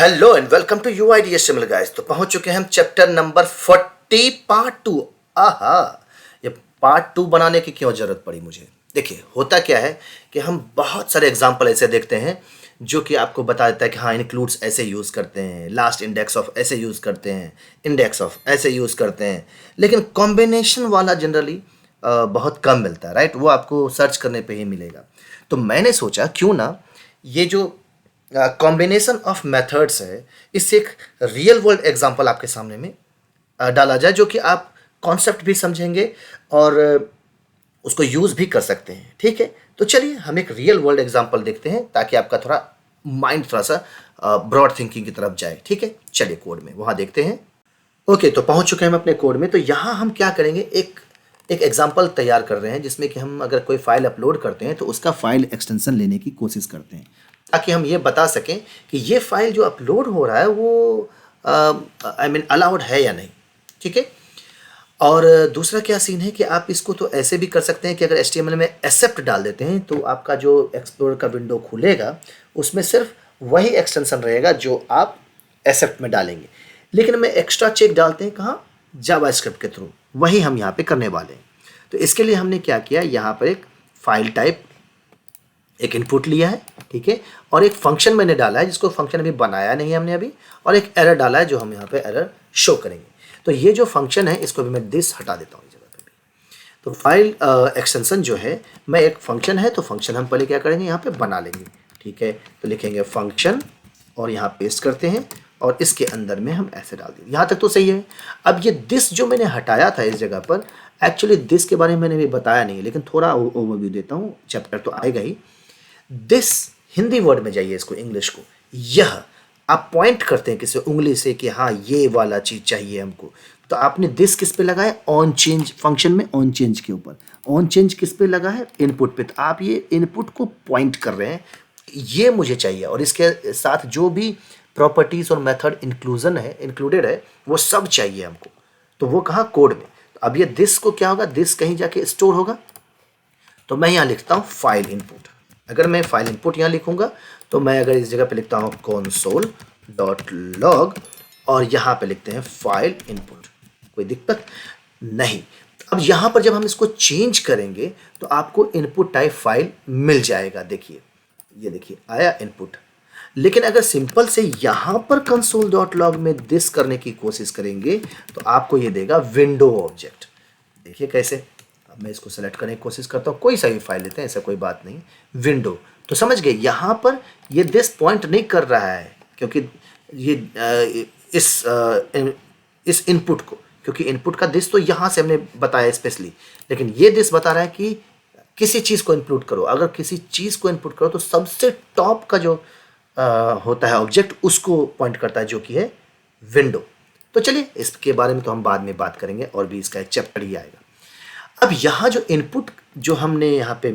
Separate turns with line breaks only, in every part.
Hello and welcome to UIDHTML guys. तो पहुंच चुके हैं हम चैप्टर नंबर 40 पार्ट 2। आहा, ये पार्ट 2 बनाने की क्यों जरूरत पड़ी मुझे? देखिए, होता क्या है कि हम बहुत सारे एग्जांपल ऐसे देखते हैं जो कि आपको बता देता है कि हाँ, इंक्लूड्स ऐसे यूज़ करते हैं, लास्ट इंडेक्स ऑफ ऐसे यूज़ करते हैं, इंडेक्स ऑफ ऐसे यूज़ करते हैं, लेकिन कॉम्बिनेशन वाला जनरली बहुत कम मिलता है, राइट? वो आपको सर्च करने पे ही मिलेगा। तो मैंने सोचा क्यों ना ये जो कॉम्बिनेशन ऑफ मेथड्स है, इससे एक रियल वर्ल्ड एग्जांपल आपके सामने में डाला जाए, जो कि आप कॉन्सेप्ट भी समझेंगे और उसको यूज़ भी कर सकते हैं। ठीक है, तो चलिए हम एक रियल वर्ल्ड एग्जांपल देखते हैं ताकि आपका थोड़ा माइंड थोड़ा सा ब्रॉड थिंकिंग की तरफ जाए। ठीक है, चलिए कोड में वहाँ देखते हैं। ओके, तो पहुँच चुके हैं हम अपने कोड में। तो यहाँ हम क्या करेंगे, एक एक एग्जाम्पल तैयार कर रहे हैं जिसमें कि हम अगर कोई फाइल अपलोड करते हैं तो उसका फाइल एक्सटेंशन लेने की कोशिश करते हैं, ताकि हम ये बता सकें कि ये फाइल जो अपलोड हो रहा है वो अलाउड है या नहीं। ठीक है, और दूसरा क्या सीन है कि आप इसको तो ऐसे भी कर सकते हैं कि अगर HTML में एक्सेप्ट डाल देते हैं तो आपका जो एक्सप्लोरर का विंडो खुलेगा उसमें सिर्फ वही एक्सटेंशन रहेगा जो आप एक्सेप्ट में डालेंगे, लेकिन हमें एक्स्ट्रा चेक डालते हैं कहाँ, जावास्क्रिप्ट के थ्रू। वही हम यहाँ पे करने वाले हैं। तो इसके लिए हमने क्या किया, यहाँ पर एक फाइल टाइप, एक इनपुट लिया है, ठीक है, और एक फंक्शन मैंने डाला है जिसको फंक्शन अभी बनाया नहीं है हमने अभी, और एक एरर डाला है जो हम यहाँ पे एरर शो करेंगे। तो ये जो फंक्शन है इसको भी मैं दिस हटा देता हूँ इस जगह पे भी। तो फाइल एक्सटेंशन जो है, मैं एक फंक्शन है तो फंक्शन हम पहले क्या करेंगे, यहाँ पे बना लेंगे। ठीक है, तो लिखेंगे फंक्शन और यहाँ पेस्ट करते हैं और इसके अंदर में हम ऐसे डाल देंगे। यहाँ तक तो सही है। अब ये दिस जो मैंने हटाया था इस जगह पर, एक्चुअली दिस के बारे में मैंने भी बताया नहीं है, लेकिन थोड़ा ओवरव्यू देता हूँ, चैप्टर तो आएगा ही। दिस हिंदी वर्ड में जाइए, इसको इंग्लिश को, यह आप पॉइंट करते हैं किसी उंगली से कि हाँ ये वाला चीज चाहिए हमको, तो आपने दिस किस पे लगाया, ऑन चेंज फंक्शन में, ऑन चेंज के ऊपर। ऑन चेंज किस पे लगा है, इनपुट पे। तो आप ये इनपुट को पॉइंट कर रहे हैं, ये मुझे चाहिए, और इसके साथ जो भी प्रॉपर्टीज और मेथड इंक्लूडेड है वो सब चाहिए हमको। तो वो कहाँ, कोड में। तो अब ये दिस को क्या होगा, दिस कहीं जाके स्टोर होगा। तो मैं यहाँ लिखता हूँ फाइल इनपुट। अगर मैं फाइल इनपुट यहाँ लिखूंगा तो मैं अगर इस जगह पे लिखता हूँ console.log और यहाँ पे लिखते हैं फाइल इनपुट, कोई दिक्कत नहीं। अब यहाँ पर जब हम इसको चेंज करेंगे तो आपको इनपुट टाइप फाइल मिल जाएगा। देखिए, ये देखिए आया इनपुट। लेकिन अगर सिंपल से यहाँ पर console.log में दिस करने की कोशिश करेंगे तो आपको ये देगा विंडो ऑब्जेक्ट। देखिए कैसे। अब मैं इसको सेलेक्ट करने की कोशिश करता हूँ, कोई सा भी फाइल लेते हैं, ऐसा कोई बात नहीं, विंडो। तो समझ गए, यहाँ पर ये दिस पॉइंट नहीं कर रहा है क्योंकि ये इस इनपुट को, क्योंकि इनपुट का दिस तो यहाँ से हमने बताया स्पेशली, लेकिन ये दिस बता रहा है कि किसी चीज़ को इनपुट करो। अगर किसी चीज़ को इनपुट करो तो सबसे टॉप का जो होता है ऑब्जेक्ट, उसको पॉइंट करता है, जो कि है विंडो। तो चलिए इसके बारे में तो हम बाद में बात करेंगे, और भी इसका एक चैप्टर ही आएगा। अब यहाँ जो इनपुट जो हमने यहाँ पे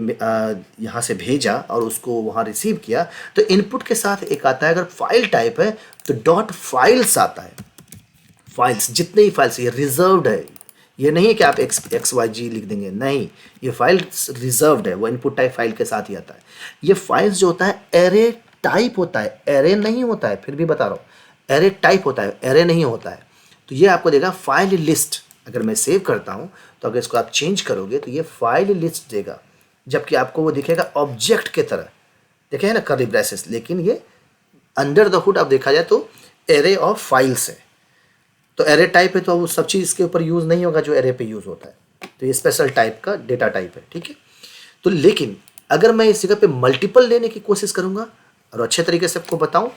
यहाँ से भेजा और उसको वहाँ रिसीव किया, तो इनपुट के साथ एक आता है, अगर फाइल टाइप है तो डॉट फाइल्स आता है। फाइल्स, जितने ही फाइल्स, ये रिजर्व्ड है। ये नहीं है कि आप XYG लिख देंगे, नहीं, ये फाइल्स रिजर्व्ड है, वो इनपुट टाइप फाइल के साथ ही आता है। ये फाइल्स जो होता है एरे टाइप होता है, एरे नहीं होता है, फिर भी बता रहा हूँ, एरे टाइप होता है, एरे नहीं होता है। तो ये आपको देगा फाइल लिस्ट। अगर मैं सेव करता हूँ तो अगर इसको आप चेंज करोगे तो ये फाइल लिस्ट देगा, जबकि आपको वो दिखेगा ऑब्जेक्ट के तरह। देखे है ना, कर्ली ब्रेसेस, लेकिन ये अंडर द हुड आप देखा जाए तो एरे ऑफ फाइल्स है। तो एरे टाइप है तो वो सब चीज़ इसके ऊपर यूज़ नहीं होगा जो एरे पे यूज़ होता है। तो ये स्पेशल टाइप का डेटा टाइप है, ठीक है। तो लेकिन अगर मैं इस जगह पे मल्टीपल लेने की कोशिश करूँगा और अच्छे तरीके से आपको बताऊँ,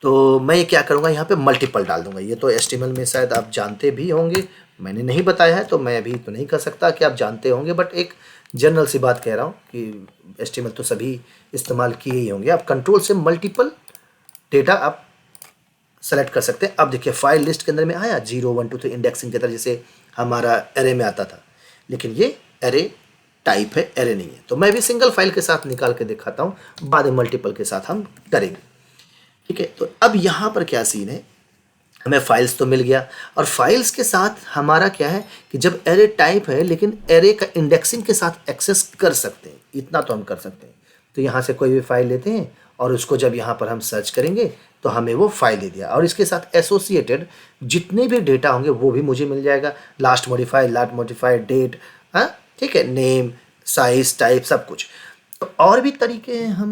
तो मैं ये क्या करूँगा, यहाँ पे मल्टीपल डाल दूंगा। ये तो HTML में शायद आप जानते भी होंगे, मैंने नहीं बताया है तो मैं अभी तो नहीं कर सकता कि आप जानते होंगे, बट एक जनरल सी बात कह रहा हूँ कि HTML तो सभी इस्तेमाल किए ही होंगे। आप कंट्रोल से मल्टीपल डेटा आप सेलेक्ट कर सकते हैं। अब देखिए फाइल लिस्ट के अंदर में आया 0 1 2 3 इंडेक्सिंग के तरह जैसे हमारा एरे में आता था, लेकिन ये एरे टाइप है, एरे नहीं है। तो मैं भी सिंगल फाइल के साथ निकाल के दिखाता हूँ, बाद में मल्टीपल के साथ हम करेंगे, ठीक है। तो अब यहाँ पर क्या सीन है, हमें फाइल्स तो मिल गया, और फाइल्स के साथ हमारा क्या है कि जब एरे टाइप है लेकिन एरे का इंडेक्सिंग के साथ एक्सेस कर सकते हैं, इतना तो हम कर सकते हैं। तो यहाँ से कोई भी फाइल लेते हैं और उसको जब यहाँ पर हम सर्च करेंगे तो हमें वो फाइल दे दिया, और इसके साथ एसोसिएटेड जितने भी डेटा होंगे वो भी मुझे मिल जाएगा, लास्ट मॉडिफाइड डेट, हाँ ठीक है, नेम, साइज, टाइप, सब कुछ। तो और भी तरीके हैं हम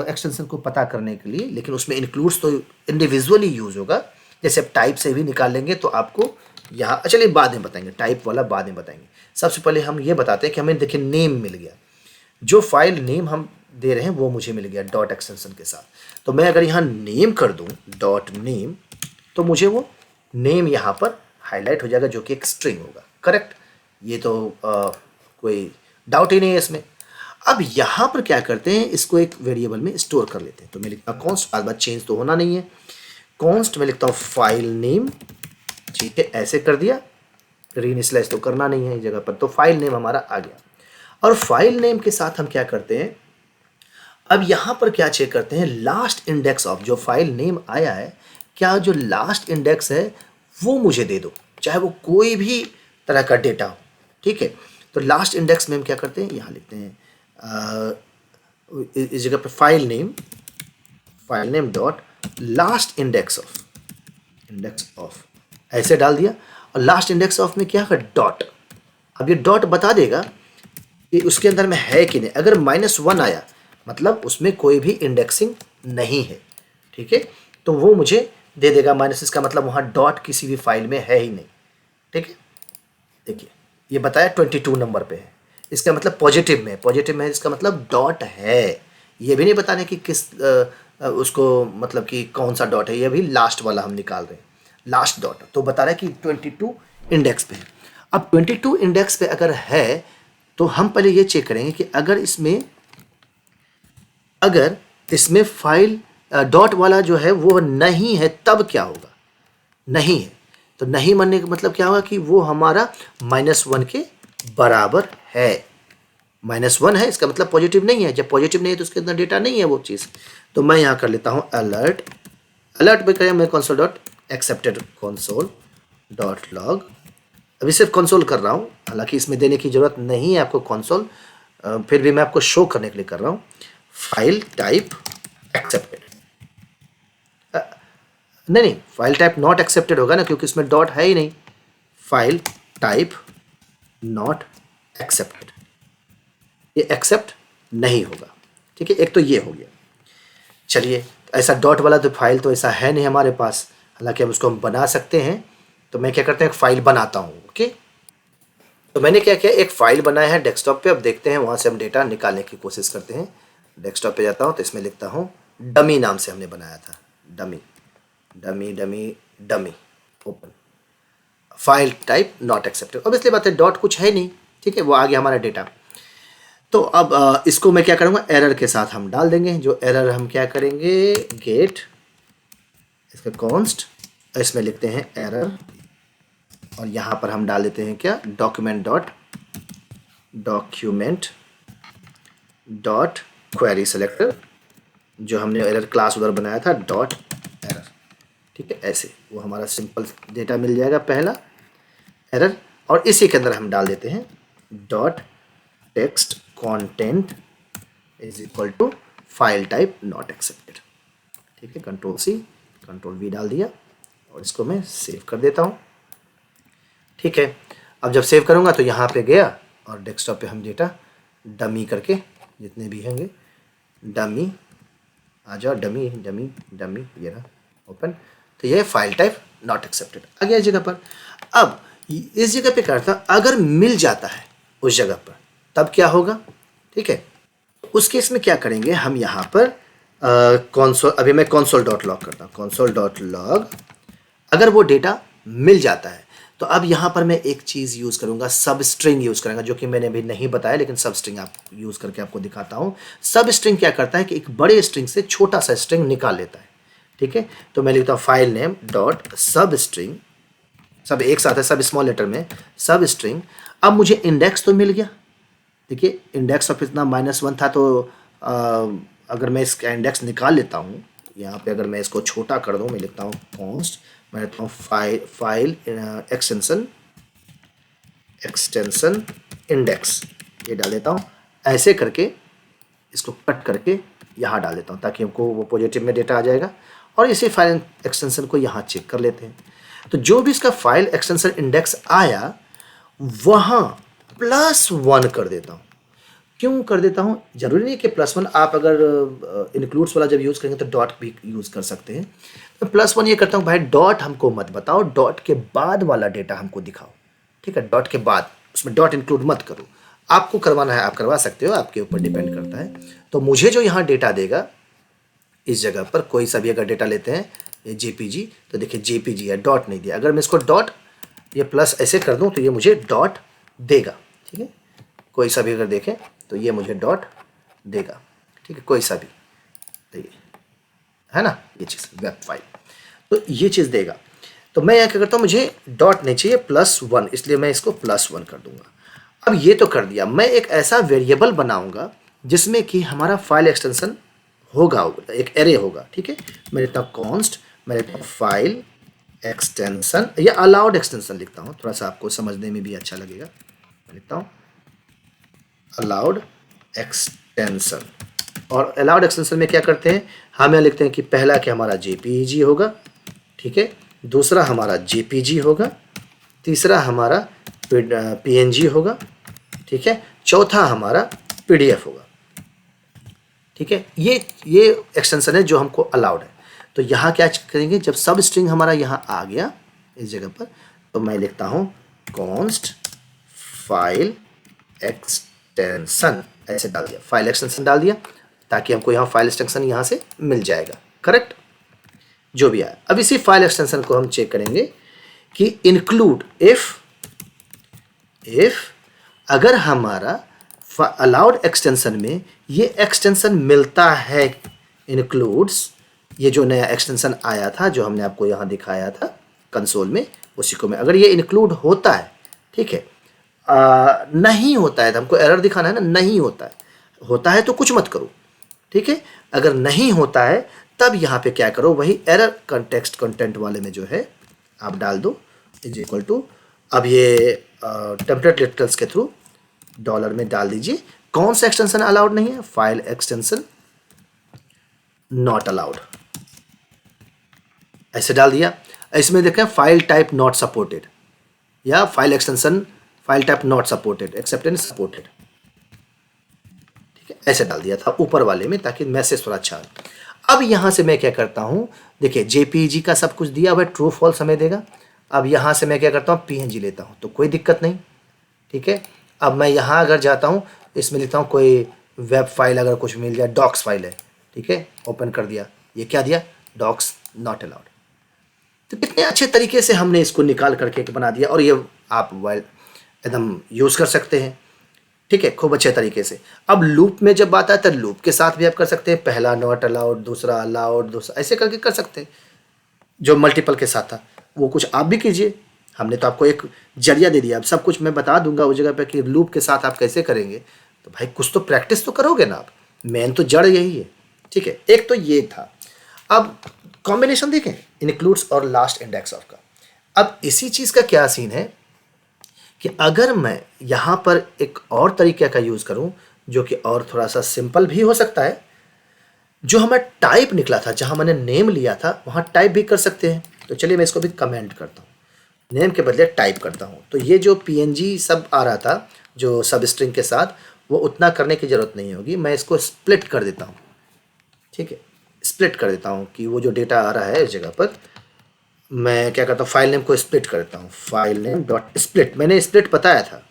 एक्सटेंशन को पता करने के लिए, लेकिन उसमें इंक्लूड्स तो इंडिविजुअली यूज़ होगा। जैसे आप टाइप से भी निकाल लेंगे तो आपको यहाँ, चलिए बाद में बताएंगे, टाइप वाला बाद में बताएंगे। सबसे पहले हम ये बताते हैं कि हमें देखिए नेम मिल गया, जो फाइल नेम हम दे रहे हैं वो मुझे मिल गया डॉट एक्सटेंशन के साथ। तो मैं अगर यहाँ नेम कर दूँ डॉट नेम, तो मुझे वो नेम यहाँ पर हाईलाइट हो जाएगा, जो कि एक स्ट्रिंग होगा। करेक्ट, ये तो कोई डाउट ही नहीं है इसमें। अब यहाँ पर क्या करते हैं, इसको एक वेरिएबल में स्टोर कर लेते हैं। तो मैं लिखता हूँ कॉन्स्ट, बाद बार चेंज तो होना नहीं है, कॉन्स्ट में लिखता हूँ फाइल नेम, ठीक है, ऐसे कर दिया, रीइनिशियलाइज तो करना नहीं है इस जगह पर, तो फाइल नेम हमारा आ गया। और फाइल नेम के साथ हम क्या करते हैं, अब यहाँ पर क्या चेक करते हैं, लास्ट इंडेक्स ऑफ जो फाइल नेम आया है, क्या जो लास्ट इंडेक्स है वो मुझे दे दो, चाहे वो कोई भी तरह का डेटा हो, ठीक है। तो लास्ट इंडेक्स में हम क्या करते हैं, यहाँ लिखते हैं इस जगह पे file name dot last index of ऐसे डाल दिया, और लास्ट इंडेक्स ऑफ में क्या है, डॉट। अब ये डॉट बता देगा कि उसके अंदर में है कि नहीं। अगर -1 आया मतलब उसमें कोई भी इंडेक्सिंग नहीं है, ठीक है, तो वो मुझे दे देगा माइनस, इसका मतलब वहाँ डॉट किसी भी फाइल में है ही नहीं, ठीक है। देखिए ये बताया 22 नंबर पे है, इसका मतलब पॉजिटिव में है, इसका मतलब डॉट है। ये भी नहीं बताने कि किस उसको मतलब कि कौन सा डॉट है, ये भी लास्ट वाला हम निकाल रहे हैं, लास्ट डॉट। तो बता रहा है कि 22 इंडेक्स पे है। अब 22 इंडेक्स पे अगर है तो हम पहले ये चेक करेंगे कि अगर इसमें फाइल डॉट वाला जो है वो नहीं है, तब क्या होगा। नहीं है तो नहीं मानने का मतलब क्या होगा कि वो हमारा -1 के बराबर है। -1 है इसका मतलब पॉजिटिव नहीं है, जब पॉजिटिव नहीं है तो उसके अंदर डेटा नहीं है वो चीज़। तो मैं यहाँ कर लेता हूँ अलर्ट पे करें मैं console dot accepted console dot log. अभी सिर्फ कंसोल कर रहा हूँ, हालांकि इसमें देने की ज़रूरत नहीं है आपको कंसोल, फिर भी मैं आपको शो करने के लिए कर रहा हूँ। फाइल टाइप एक्सेप्टेड, नहीं फाइल टाइप नॉट एक्सेप्टेड होगा ना, क्योंकि इसमें डॉट है ही नहीं। फाइल टाइप नॉट एक्सेप्टेड, ये एक्सेप्ट नहीं होगा, ठीक है। एक तो ये हो गया। चलिए ऐसा डॉट वाला तो फाइल तो ऐसा है नहीं हमारे पास, हालांकि हम उसको बना सकते हैं। तो मैं क्या करता हूँ, एक फाइल बनाता हूँ। ओके, तो मैंने क्या किया, एक फाइल बनाया है डेस्कटॉप पे। अब देखते हैं वहाँ से हम डेटा निकालने की कोशिश करते हैं। डेस्कटॉप पे जाता हूँ तो इसमें लिखता हूँ डमी, नाम से हमने बनाया था, dummy open, file type not accepted. अब इसलिए बात है डॉट कुछ है नहीं, ठीक है, वो आ गया हमारा डेटा। तो अब इसको मैं क्या करूँगा, एरर के साथ हम डाल देंगे। जो एरर हम क्या करेंगे, गेट इसका कॉन्स्ट, इसमें लिखते हैं एरर, और यहाँ पर हम डाल देते हैं क्या, डॉक्यूमेंट डॉट क्वेरी सेलेक्टर, जो हमने एरर क्लास उधर बनाया था, डॉट एरर, ठीक है। ऐसे वो हमारा सिंपल डेटा मिल जाएगा, पहला एरर। और इसी के अंदर हम डाल देते हैं dot text content is equal to file type not accepted, ठीक है। Ctrl+C Ctrl+V डाल दिया, और इसको मैं सेव कर देता हूँ, ठीक है। अब जब सेव करूँगा तो यहाँ पे गया, और डेस्कटॉप पे हम डेटा डमी करके जितने भी होंगे, डमी आ जाओ, डमी ये रहा ओपन। तो ये फाइल टाइप नॉट एक्सेप्टेड आ गया इस जगह पर। अब इस जगह पे करता, अगर मिल जाता है उस जगह पर तब क्या होगा, ठीक है। उस केस में क्या करेंगे हम, यहाँ पर console, अभी मैं console डॉट लॉग करता हूँ, console डॉट लॉग। अगर वो डेटा मिल जाता है तो अब यहाँ पर मैं एक चीज़ यूज़ करूँगा, सब स्ट्रिंग यूज़ करूँगा, जो कि मैंने अभी नहीं बताया, लेकिन सब स्ट्रिंग आप यूज़ करके आपको दिखाता हूँ। सब स्ट्रिंग क्या करता है कि एक बड़े स्ट्रिंग से छोटा सा स्ट्रिंग निकाल लेता है, ठीक है। तो मैं लिखता हूँ फाइल नेम डॉट सब स्ट्रिंग, सब एक साथ है, सब स्मॉल लेटर में, सब स्ट्रिंग। अब मुझे इंडेक्स तो मिल गया, देखिए इंडेक्स ऑफ इतना -1 था, तो अगर मैं इसका इंडेक्स निकाल लेता हूँ, यहाँ पे अगर मैं इसको छोटा कर दूँ, मैं लिखता हूँ कॉन्स्ट, मैं लिखता हूँ फाइल एक्सटेंशन इंडेक्स, ये डाल देता हूँ। ऐसे करके इसको कट करके यहाँ डाल देता हूँ ताकि हमको वो पॉजिटिव में डेटा आ जाएगा। और इसी फाइल एक्सटेंशन को यहाँ चेक कर लेते हैं। तो जो भी इसका फाइल एक्सटेंशन इंडेक्स आया वहाँ +1 कर देता हूँ। क्यों कर देता हूँ? जरूरी नहीं कि +1, आप अगर इंक्लूड्स वाला जब यूज़ करेंगे तो डॉट भी यूज़ कर सकते हैं। तो +1 ये करता हूँ, भाई डॉट हमको मत बताओ, डॉट के बाद वाला डेटा हमको दिखाओ। ठीक है, डॉट के बाद, उसमें डॉट इंक्लूड मत करो। आपको करवाना है आप करवा सकते हो, आपके ऊपर डिपेंड करता है। तो मुझे जो यहाँ डेटा देगा इस जगह पर, कोई सा भी अगर डेटा लेते हैं ये जेपीजी, तो देखिए जेपीजी है, डॉट नहीं दिया। अगर मैं इसको डॉट ये प्लस ऐसे कर दूं तो ये मुझे डॉट देगा। ठीक है, कोई सा भी अगर देखें तो ये मुझे डॉट देगा। ठीक है, कोई सा भी, तो ये है ना, ये चीज़ वेब फाइल, तो ये चीज़ देगा। तो मैं यहाँ क्या करता हूँ, मुझे डॉट नहीं चाहिए, +1, इसलिए मैं इसको +1 कर दूंगा। अब ये तो कर दिया, मैं एक ऐसा वेरिएबल बनाऊंगा जिसमें कि हमारा फाइल एक्सटेंशन होगा, एक एरे होगा। ठीक है, मैं लिखता हूँ कॉन्स्ट, मैं लिखता हूँ फाइल एक्सटेंशन, या अलाउड एक्सटेंशन लिखता हूँ, थोड़ा सा आपको समझने में भी अच्छा लगेगा। मैं लिखता हूँ अलाउड एक्सटेंशन। और अलाउड एक्सटेंशन में क्या करते हैं, हम यहाँ लिखते हैं कि पहला कि हमारा जेपीजी होगा, ठीक है, दूसरा हमारा जेपीजी होगा, तीसरा हमारा पीएनजी होगा, ठीक है, चौथा हमारा पीडीएफ होगा। ठीक है, ये एक्सटेंशन है जो हमको अलाउड है। तो यहाँ क्या करेंगे, जब सब स्ट्रिंग हमारा यहाँ आ गया इस जगह पर, तो मैं लिखता हूँ कॉन्स्ट फाइल एक्सटेंशन, ऐसे डाल दिया, फाइल एक्सटेंशन डाल दिया, ताकि हमको यहाँ फाइल एक्सटेंशन यहाँ से मिल जाएगा। करेक्ट, जो भी आया। अब इसी फाइल एक्सटेंशन को हम चेक करेंगे कि इंक्लूड इफ अगर हमारा अलाउड एक्सटेंशन में ये एक्सटेंशन मिलता है, इंक्लूड्स, ये जो नया एक्सटेंशन आया था जो हमने आपको यहाँ दिखाया था कंसोल में, उसी को मैं, अगर ये इंक्लूड होता है, ठीक है, नहीं होता है तो हमको एरर दिखाना है ना, नहीं होता है तो कुछ मत करो। ठीक है, अगर नहीं होता है तब यहाँ पे क्या करो, वही एरर कंटेक्स्ट कंटेंट वाले में जो है आप डाल दो इज इक्वल टू, अब ये टेम्पलेट लिटरल्स के थ्रू डॉलर में डाल दीजिए कौन सा एक्सटेंशन अलाउड नहीं है, फाइल एक्सटेंशन नॉट अलाउड, ऐसे डाल दिया। इसमें देखें फाइल टाइप नॉट सपोर्टेड, या file extension file type not supported accept and supported, ठीक है, ऐसे डाल दिया था ऊपर वाले में ताकि मैसेज थोड़ा अच्छा हो। अब यहां से मैं क्या करता हूं, देखिए जेपीजी का सब कुछ दिया हुआ है, ट्रू फॉल्स हमें देगा। अब यहां से मैं क्या करता हूं, पीएनजी लेता हूं तो कोई दिक्कत नहीं। ठीक है, अब मैं यहां अगर जाता हूं, इसमें लिखता हूं कोई वेब फाइल अगर कुछ मिल जाए, डॉक्स फाइल है, ठीक है, ओपन कर दिया, ये क्या दिया, डॉक्स नॉट अलाउड। तो कितने अच्छे तरीके से हमने इसको निकाल करके बना दिया, और ये आप एकदम यूज़ कर सकते हैं। ठीक है, खूब अच्छे तरीके से। अब लूप में जब बात आता है तो लूप के साथ भी आप कर सकते हैं, पहला नॉट अलाउड, दूसरा अलाउड, दूसरा, ऐसे करके कर सकते हैं। जो मल्टीपल के साथ था वो कुछ आप भी कीजिए, हमने तो आपको एक जरिया दे दिया, अब सब कुछ मैं बता दूंगा उस जगह पे कि लूप के साथ आप कैसे करेंगे। तो भाई कुछ तो प्रैक्टिस तो करोगे ना आप, मेन तो जड़ यही है। ठीक है, एक तो ये था। अब कॉम्बिनेशन देखें, इंक्लूड्स और लास्ट इंडेक्स ऑफ का। अब इसी चीज़ का क्या सीन है कि अगर मैं यहाँ पर एक और तरीके का यूज़ करूँ जो कि और थोड़ा सा सिंपल भी हो सकता है, जो हमें टाइप निकला था, जहाँ मैंने नेम लिया था वहाँ टाइप भी कर सकते हैं। तो चलिए मैं इसको भी कमेंट करता हूँ, नेम के बदले टाइप करता हूँ। तो ये जो पीएनजी सब आ रहा था जो सब स्ट्रिंग के साथ, वो उतना करने की ज़रूरत नहीं होगी, मैं इसको स्प्लिट कर देता हूँ। ठीक है, स्प्लिट कर देता हूँ कि वो जो डेटा आ रहा है इस जगह पर, मैं क्या करता हूँ, फाइल नेम को स्प्लिट कर देता हूँ, फाइल नेम डॉट स्प्लिट। मैंने स्प्लिट बताया था,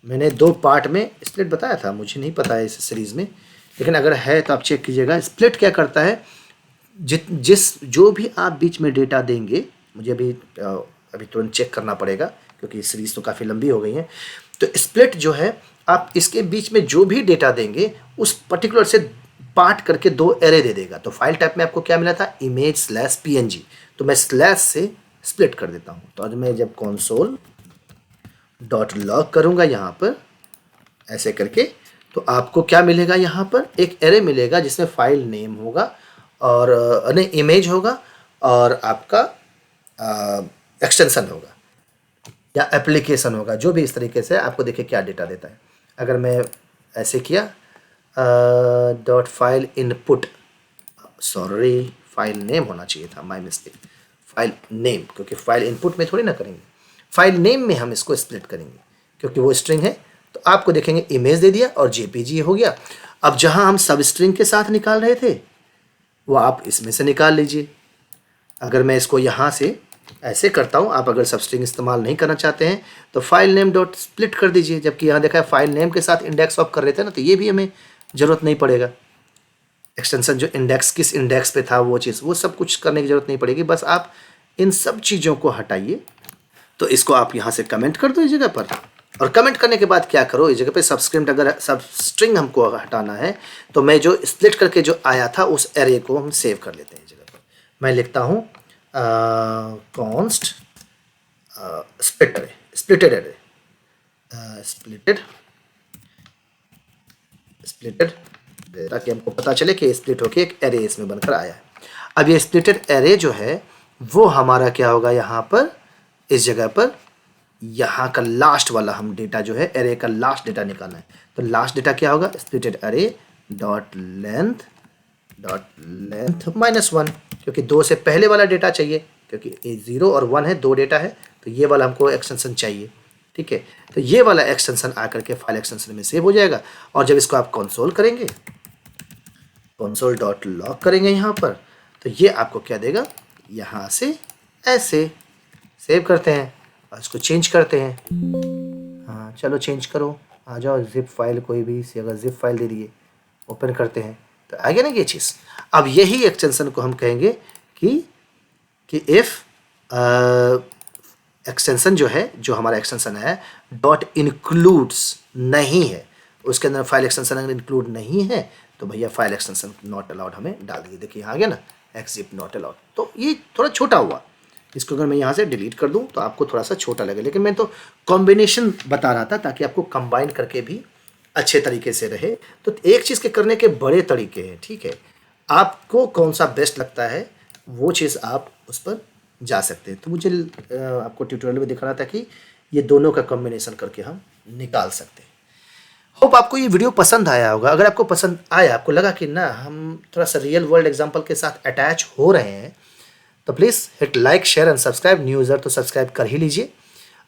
मैंने 2 पार्ट में स्प्लिट बताया था, मुझे नहीं पता है इस सीरीज़ में, लेकिन अगर है तो आप चेक कीजिएगा। स्प्लिट क्या करता है, जो भी आप बीच में डेटा देंगे, मुझे अभी तुरंत चेक करना पड़ेगा क्योंकि सीरीज़ तो काफ़ी लंबी हो गई है। तो स्प्लिट जो है, आप इसके बीच में जो भी डेटा देंगे उस पर्टिकुलर से पार्ट करके 2 एरे दे देगा। तो फाइल टाइप में आपको क्या मिला था, image/png, तो मैं स्लैश से स्प्लिट कर देता हूँ। तो आज मैं जब console.log करूँगा यहाँ पर ऐसे करके, तो आपको क्या मिलेगा, यहाँ पर एक एरे मिलेगा जिसमें फाइल नेम होगा और नहीं इमेज होगा और आपका एक्सटेंशन होगा या एप्लीकेशन होगा, जो भी इस तरीके से आपको देखिए क्या डेटा देता है। अगर मैं ऐसे किया dot file input, sorry file name होना चाहिए था, माय मिस्टेक, फाइल नेम, क्योंकि फाइल इनपुट में थोड़ी ना करेंगे, फाइल नेम में हम इसको स्प्लिट करेंगे क्योंकि वो स्ट्रिंग है। तो आपको देखेंगे इमेज दे दिया और जेपीजी हो गया। अब जहां हम सब स्ट्रिंग के साथ निकाल रहे थे वो आप इसमें से निकाल लीजिए। अगर मैं इसको यहाँ से ऐसे करता हूँ, आप अगर सब स्ट्रिंग इस्तेमाल नहीं करना चाहते हैं तो फाइल नेम डॉट स्प्लिट कर दीजिए, जबकि यहाँ देखा है फाइल नेम के साथ इंडेक्स ऑफ कर रहे थे ना, तो ये भी हमें ज़रूरत नहीं पड़ेगा। एक्सटेंशन जो इंडेक्स किस इंडेक्स पे था वो चीज़, वो सब कुछ करने की ज़रूरत नहीं पड़ेगी। बस आप इन सब चीज़ों को हटाइए। तो इसको आप यहाँ से कमेंट कर दो इस जगह पर, और कमेंट करने के बाद क्या करो, इस जगह पे सबस्क्रिप्ट, अगर सब स्ट्रिंग हमको हटाना है तो मैं जो स्प्लिट करके जो आया था उस एरे को हम सेव कर लेते हैं। इस जगह पर मैं लिखता हूँ कॉन्स्ट स्प्लिटेड एरे, स्प्लिटेड, ताकि हमको पता चले कि स्प्लिट होके एक एरे इसमें बनकर आया है। अब ये स्प्लिटेड एरे जो है वो हमारा क्या होगा, यहाँ पर इस जगह पर यहाँ का लास्ट वाला हम डेटा जो है एरे का लास्ट डेटा निकालना है। तो लास्ट डेटा क्या होगा, स्प्लिटेड एरे डॉट लेंथ -1, क्योंकि 2 से पहले वाला डेटा चाहिए, क्योंकि 0 और 1 है, 2 डेटा है, तो ये वाला हमको एक्सटेंशन चाहिए। ठीक है, तो ये वाला एक्सटेंशन आकर के फाइल एक्सटेंशन में सेव हो जाएगा। और जब इसको आप कंसोल करेंगे, कंसोल डॉट लॉग करेंगे यहाँ पर, तो ये आपको क्या देगा, यहाँ से ऐसे सेव करते हैं और इसको चेंज करते हैं। हाँ चलो चेंज करो, आ जाओ, जिप फाइल कोई भी सी अगर जिप फाइल दे दिए, ओपन करते हैं तो आ गया ना ये चीज़। अब यही एक्सटेंशन को हम कहेंगे कि इफ़ एक्सटेंशन जो है, जो हमारा एक्सटेंशन है डॉट इंक्लूड्स नहीं है, उसके अंदर फाइल एक्सटेंशन अगर इंक्लूड नहीं है तो भैया फाइल एक्सटेंशन नॉट अलाउड हमें डाल दीजिए। देखिए आ गया ना, एक्सिप नॉट अलाउड। तो ये थोड़ा छोटा हुआ, इसको अगर मैं यहाँ से डिलीट कर दूँ तो आपको थोड़ा सा छोटा लगे, लेकिन मैं तो कॉम्बिनेशन बता रहा था ताकि आपको कंबाइन करके भी अच्छे तरीके से रहे। तो एक चीज़ के करने के बड़े तरीके हैं, ठीक है, आपको कौन सा बेस्ट लगता है वो चीज़ आप उस पर जा सकते हैं। तो मुझे आपको ट्यूटोरियल में दिखाना था कि ये दोनों का कॉम्बिनेशन करके हम निकाल सकते हैं। होप आपको ये वीडियो पसंद आया होगा। अगर आपको पसंद आया, आपको लगा कि ना हम थोड़ा सा रियल वर्ल्ड एग्जाम्पल के साथ अटैच हो रहे हैं, तो please hit like, share and subscribe. New user तो सब्सक्राइब कर ही लीजिए।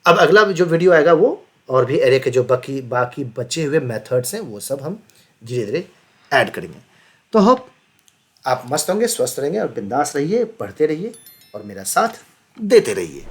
अब अगला जो वीडियो आएगा वो और भी एरे के जो बाकी बचे हुए मेथड्स हैं वो सब हम धीरे धीरे ऐड करेंगे। तो होप आप मस्त होंगे, स्वस्थ रहेंगे और बिंदास रहिए, पढ़ते रहिए और मेरा साथ देते रहिए।